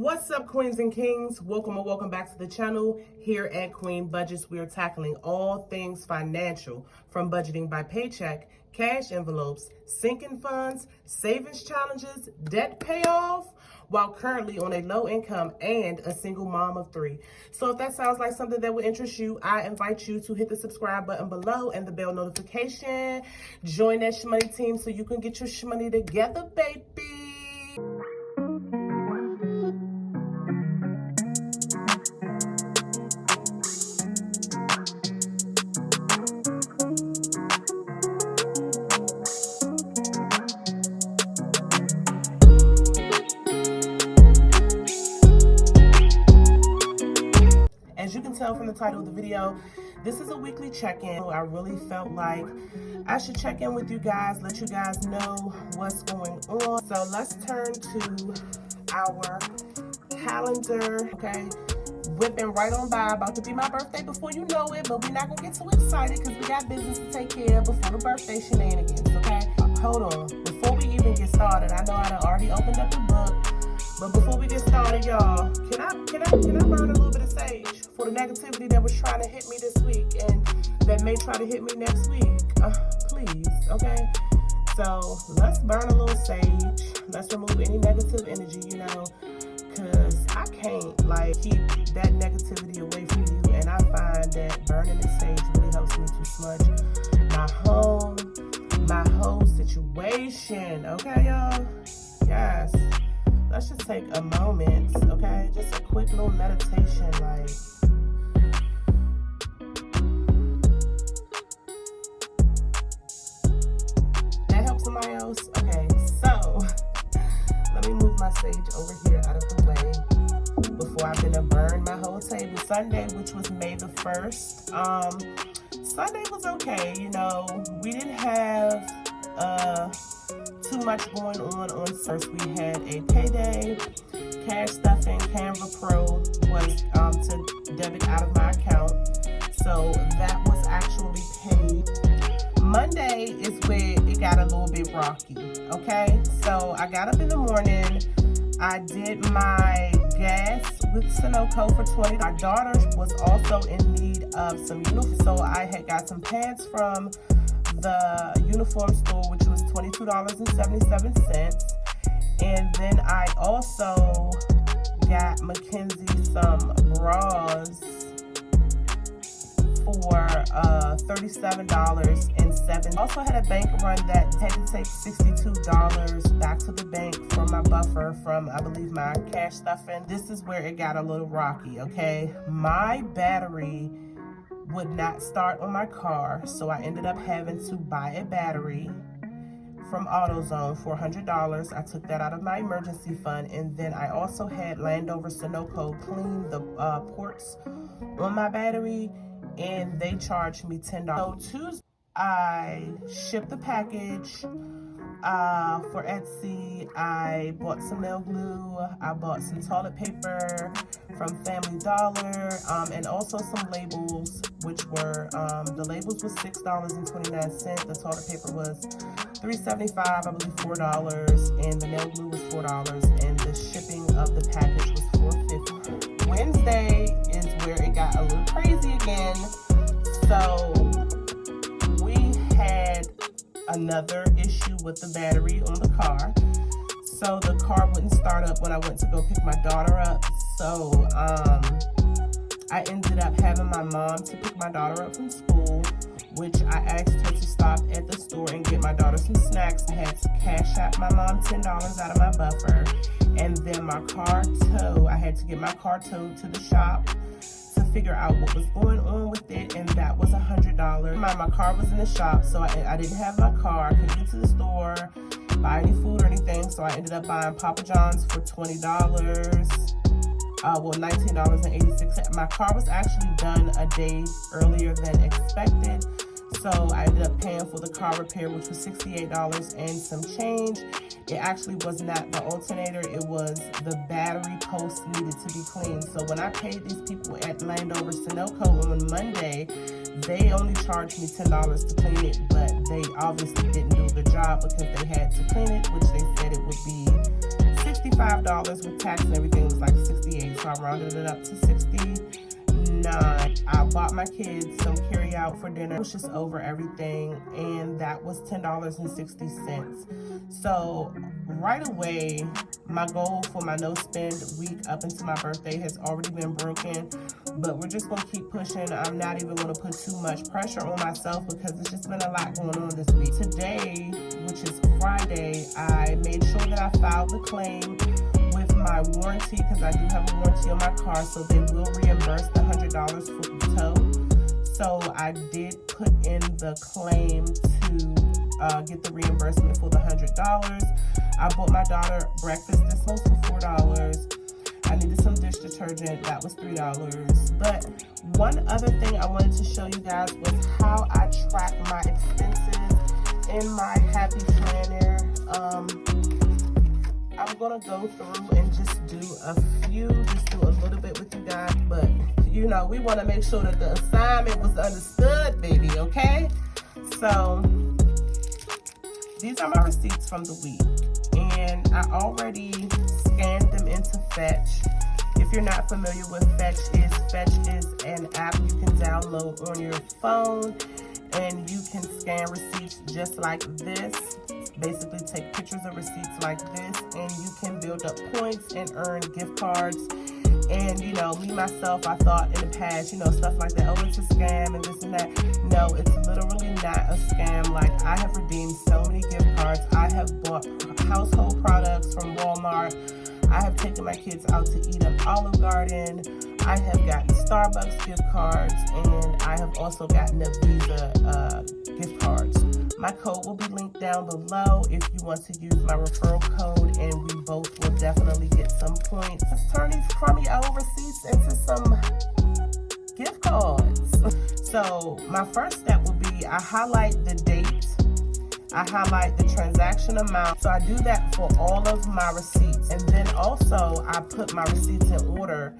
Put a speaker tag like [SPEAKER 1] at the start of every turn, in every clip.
[SPEAKER 1] What's up, queens and kings? Welcome back to the channel. Here at Queen Budgets, we are tackling all things financial, from budgeting by paycheck, cash envelopes, sinking funds, savings challenges, debt payoff, while currently on a low income and a single mom of 3. So if that sounds like something that would interest you, I invite you to hit the subscribe button below and the bell notification. Join that shmoney team so you can get your shmoney together, baby. As you can tell from the title of the video, this is a weekly check-in. I really felt like I should check in with you guys, let you guys know what's going on. So let's turn to our calendar, okay? Whipping right on by, about to be my birthday before you know it, but we're not gonna get too excited because we got business to take care of before the birthday shenanigans, okay? Hold on, before we even get started, I know I done already opened up the book, but before we get started, y'all, can I burn a little bit of sage for the negativity that was trying to hit me this week and that may try to hit me next week? Please, okay? So let's burn a little sage. Let's remove any negative energy, you know, because I can't, like, keep that negativity away from you. And I find that burning the sage really helps me to smudge my home, my whole situation, okay, y'all? Yes. Let's just take a moment, okay? Just a quick little meditation, like. That helps somebody else? Okay, so let me move my sage over here out of the way before I'm gonna burn my whole table. Sunday, which was May the 1st. Sunday was okay, you know. We didn't have too much going on first. We had a payday, cash stuffing, Canva Pro was to debit out of my account, so that was actually paid. Monday is where it got a little bit rocky, okay? So I got up in the morning, I did my gas with Sunoco for $20. My daughter was also in need of some uniforms, so I had got some pants from the uniform store, which was $22.77, and then I also got Mackenzie some bras for $37.07. Also had a bank run that had to take $62 back to the bank for my buffer from, I believe, my cash stuffing. This is where it got a little rocky, okay? My battery would not start on my car, so I ended up having to buy a battery from AutoZone for $100. I took that out of my emergency fund, and then I also had Landover Sunoco clean the ports on my battery, and they charged me $10. So Tuesday, I shipped the package for Etsy. I bought some nail glue, I bought some toilet paper from Family Dollar, and also some labels, which were, the labels was $6.29, the toilet paper was $3.75, I believe $4, and the nail glue was $4, and the shipping of the package was $4.50. Wednesday is where it got a little crazy again, so we had another issue with the battery on the car. So the car wouldn't start up when I went to go pick my daughter up. So I ended up having my mom to pick my daughter up from school, which I asked her to stop at the store and get my daughter some snacks. I had to cash out my mom $10 out of my buffer. And then my car tow, I had to get my car towed to the shop to figure out what was going on with it, and that was $100. My car was in the shop, so I didn't have my car. I couldn't get to the store, buy any food or anything, so I ended up buying Papa John's for $20. Well, $19.86. My car was actually done a day earlier than expected, so I ended up paying for the car repair, which was $68 and some change. It actually was not the alternator, it was the battery post needed to be cleaned. So when I paid these people at Landover Sunoco on Monday, they only charged me $10 to clean it, but they obviously didn't do the job because they had to clean it, which they said it would be $65 with tax and everything. It was like 68, so I rounded it up to 69. I bought my kids some carry out for dinner. It was just over everything, and that was $10.60. So right away, my goal for my no spend week up until my birthday has already been broken, but we're just gonna keep pushing. I'm not even gonna put too much pressure on myself because it's just been a lot going on this week. Today, which is Friday, I made sure that I filed the claim with my warranty, because I do have a warranty on my car, so they will reimburse the $100 for the tow. So I did put in the claim to get the reimbursement for the $100. I bought my daughter breakfast this month for $4. I needed some dish detergent, that was $3. But one other thing I wanted to show you guys was how I track my expenses in my Happy Planner. I'm gonna go through and just do a little bit with you guys, but you know, we want to make sure that the assignment was understood, baby, okay? So these are my receipts from the week, and I already scanned them into Fetch. If you're not familiar with Fetch is an app you can download on your phone, and you can scan receipts just like this. Basically take pictures of receipts like this, and you can build up points and earn gift cards. And you know, me myself, I thought in the past, you know, stuff like that, oh, it's a scam and this and that. No, it's literally not a scam. Like, I have redeemed so many gift cards. I have bought household products from Walmart. I have taken my kids out to eat at Olive Garden. I have gotten Starbucks gift cards, and I have also gotten a Visa gift cards. My code will be linked down below if you want to use my referral code, and we both will definitely get some points. Let's turn these crummy old receipts into some gift cards. So my first step will be I highlight the date, I highlight the transaction amount. So I do that for all of my receipts, and then also I put my receipts in order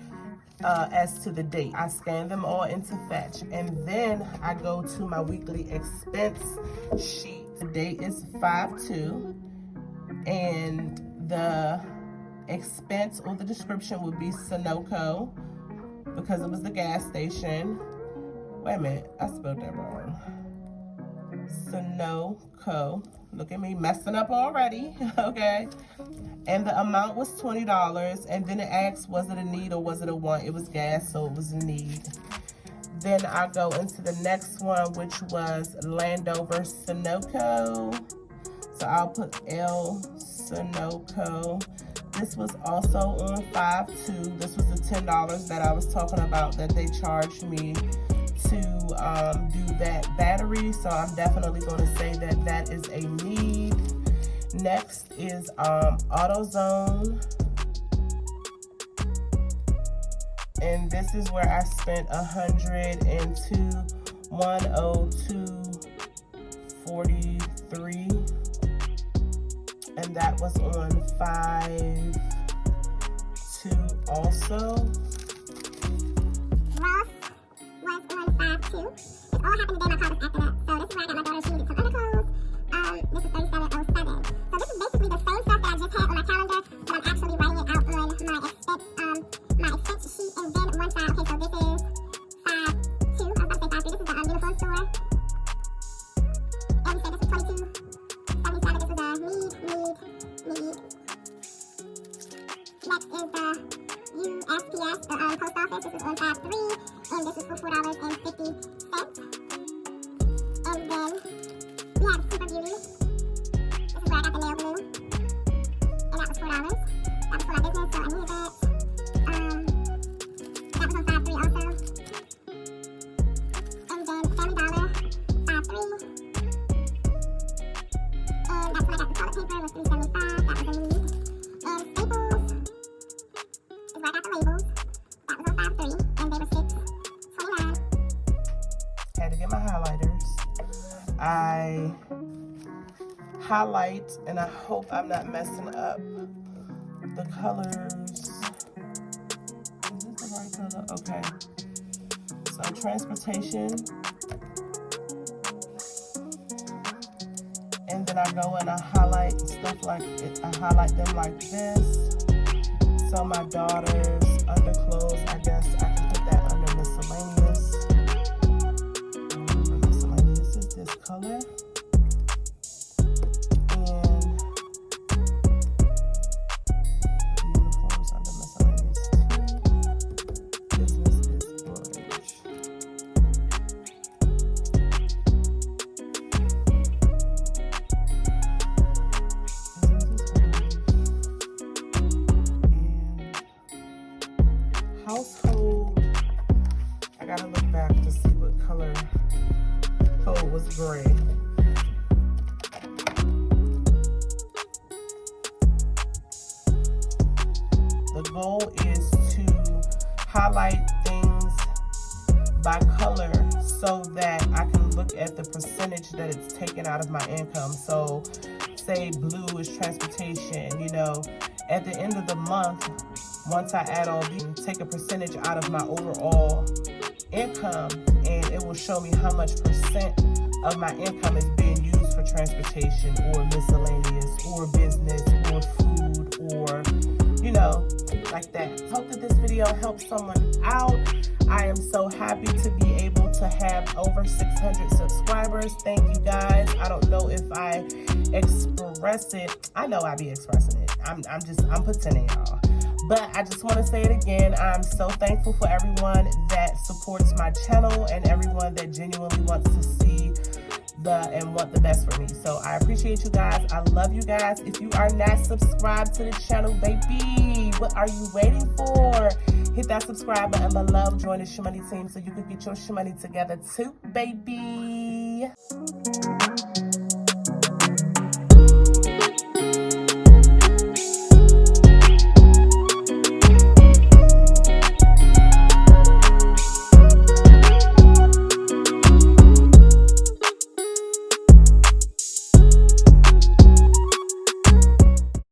[SPEAKER 1] as to the date. I scan them all into Fetch, and then I go to my weekly expense sheet. The date is 5/2, and the expense or the description would be Sunoco, because it was the gas station. Wait a minute, I spelled that wrong. Sunoco. Look at me messing up already, okay? And the amount was $20, and then it asks, was it a need or was it a want? It was gas, so it was a need. Then I go into the next one, which was Landover Sunoco. So I'll put L Sunoco. This was also on 5/2. This was the $10 that I was talking about that they charged me to do that battery. So I'm definitely going to say that that is a need. Next is AutoZone, and this is where I spent $102.43, and that was on 5/2 also.
[SPEAKER 2] Ross was on 5/2. It all happened today. My car was after that. So this is where I got my daughter. She needed some underclothes. This is 3707. So this is basically the same stuff that I just had on my calendar, but I'm actually writing it out on my expense sheet. And then one side, okay, so this is 5/2. I was about to say 5/3. This is the uniform store. And we said this is 22.77. This is a need. Next is the USPS, the post office. This is on 5/3, and this is for $4.50. And then we have Super Beauty. This is where I got the nail glue, and that was $4. That was for my business, so I needed that. That was on 5/3 also. And then Family Dollar, 5/3. And that's when I got the toilet paper. It was $3.75. That was a need. And Staples is where I got the labels. That was on 5/3, and they were $6.29.
[SPEAKER 1] Had to get my highlighters. I highlight, and I hope I'm not messing up the colors. Is this the right color? Okay. So transportation. And then I go and I highlight stuff like it. I highlight them like this. So my daughter's underclothes, I guess I can put that under miscellaneous. Miscellaneous is this color. And uniforms under miscellaneous too. Business is orange. Household, I gotta look back to see what color. Oh, it was gray. The goal is to highlight things by color so that I can look at the percentage that it's taken out of my income. So say blue is transportation, you know, at the end of the month, once I add all these, take a percentage out of my overall income, and it will show me how much percent of my income is being used for transportation or miscellaneous or business or food or, you know, like that. Hope that this video helps someone out. I am so happy to be able to have over 600 subscribers. Thank you guys. I don't know if I express it. I know I be expressing it. I'm pretending, y'all. But I just want to say it again. I'm so thankful for everyone that supports my channel and everyone that genuinely wants to see and want the best for me. So I appreciate you guys. I love you guys. If you are not subscribed to the channel, baby, what are you waiting for? Hit that subscribe button below. Join the Shmoney team so you can get your shmoney together too, baby.